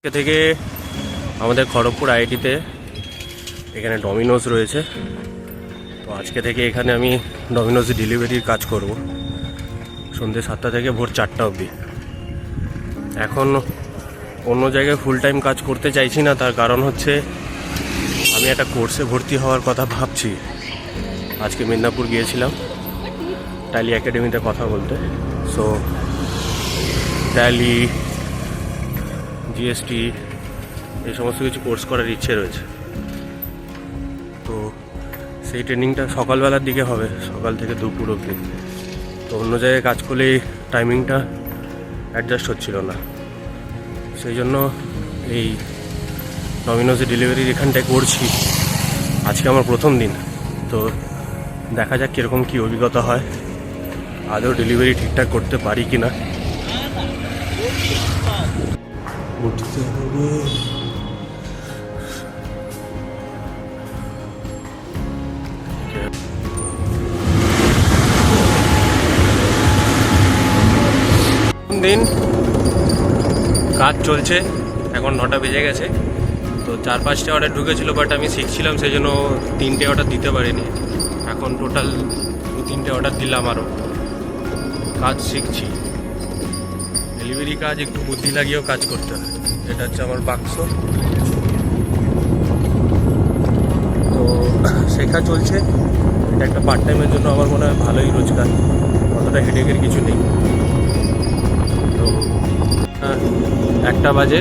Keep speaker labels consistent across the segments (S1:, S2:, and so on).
S1: থেকে আমাদের খড়গপুর আইআইটিতে এখানে ডমিনোজ রয়েছে। তো আজকে থেকে এখানে আমি ডমিনোজ ডেলিভারির কাজ করব সন্ধ্যে 7টা থেকে ভোর 4টা অবধি। এখন অন্য জায়গায় ফুল টাইম কাজ করতে চাইছি না, তার কারণ হচ্ছে আমি একটা কোর্সে ভর্তি হওয়ার কথা ভাবছি। আজকে মেদিনীপুর গিয়েছিলাম ট্যালি একাডেমিতে কথা বলতে। সো ট্যালি, জিএসটি এই সমস্ত কিছু কোর্স করার ইচ্ছে রয়েছে। তো সেই ট্রেনিংটা সকালবেলার দিকে হবে, সকাল থেকে দুপুর অবধি। তো অন্য জায়গায় কাজ করলে টাইমিংটা অ্যাডজাস্ট হচ্ছিল না, সেই জন্য এই ডমিনোজে ডেলিভারির এখানটায় করছি। আজকে আমার প্রথম দিন, তো দেখা যাক কীরকম কী অভিজ্ঞতা হয়, আদৌ ডেলিভারি ঠিকঠাক করতে পারি কি না। উঠতে হবে। দিন কাজ চলছে, এখন 9টা বেজে গেছে। তো 4-5টা অর্ডার ঢুকেছিল, বাট আমি শিখছিলাম সেই জন্য 3টে অর্ডার দিতে পারিনি। এখন টোটাল 2-3টে অর্ডার দিলাম, আরও কাজ শিখছি। ডেলিভারি কাজ একটু বুদ্ধি লাগিয়েও কাজ করতে হয়। এটা হচ্ছে আমার বাক্স। তো শেখা চলছে। এটা একটা পার্ট টাইমের জন্য আমার মনে হয় ভালোই রোজগার, অতটা হেডেকের কিছু নেই। তো 1টা বাজে,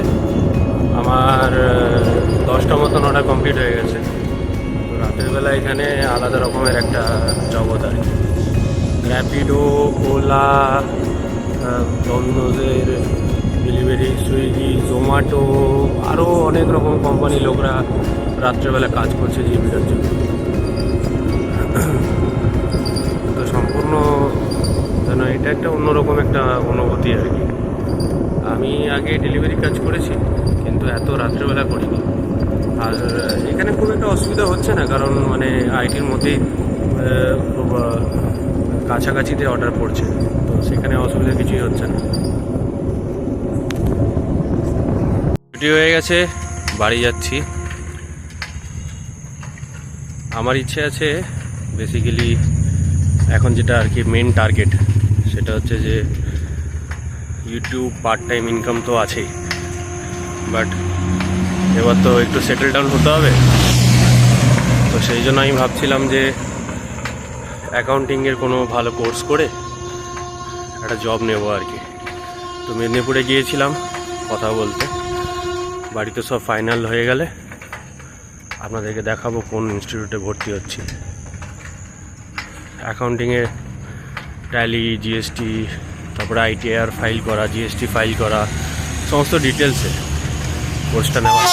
S1: আমার 10টা মতন অর্ডার কমপ্লিট হয়ে গেছে। তো রাতের বেলা এখানে আলাদা রকমের একটা জগৎ আর কি। র্যাপিডো, ওলা, ডমিনোজের ডেলিভারি, সুইগি, জোম্যাটো, আরও অনেক রকম কোম্পানি লোকরা রাত্রেবেলা কাজ করছে জীবিকার জন্য। তো সম্পূর্ণ যেন এটা একটা অন্যরকম একটা অনুভূতি আর কি। আমি আগে ডেলিভারি কাজ করেছি, কিন্তু এত রাত্রেবেলা করিনি। আর এখানে খুব একটা অসুবিধা হচ্ছে না, কারণ মানে আইটির মধ্যেই খুব কাছাকাছিতে অর্ডার পড়ছে, তো সেখানে অসুবিধা কিছুই হচ্ছে না। ছুটি হয়ে গেছে, বাড়ি যাচ্ছি। আমার ইচ্ছে আছে বেসিক্যালি এখন যেটা আর কি মেন টার্গেট, সেটা হচ্ছে যে ইউটিউব পার্ট টাইম ইনকাম তো আছেই, বাট এবার তো একটু সেটেল ডাউন হতে হবে। তো সেই জন্য আমি ভাবছিলাম যে অ্যাকাউন্টিংয়ের কোনো ভালো কোর্স করে একটা জব নেব আর কি। তো মেদিনীপুরে গিয়েছিলাম কথা বলতে, বাড়িতে সব ফাইনাল হয়ে গেলে আপনাদেরকে দেখাবো কোন ইনস্টিটিউটে ভর্তি হচ্ছি। অ্যাকাউন্টিংয়ে ট্যালি, জিএসটি, তারপরে আইটিআর ফাইল করা, জিএসটি ফাইল করা, সমস্ত ডিটেলসে কোর্সটা নেওয়া।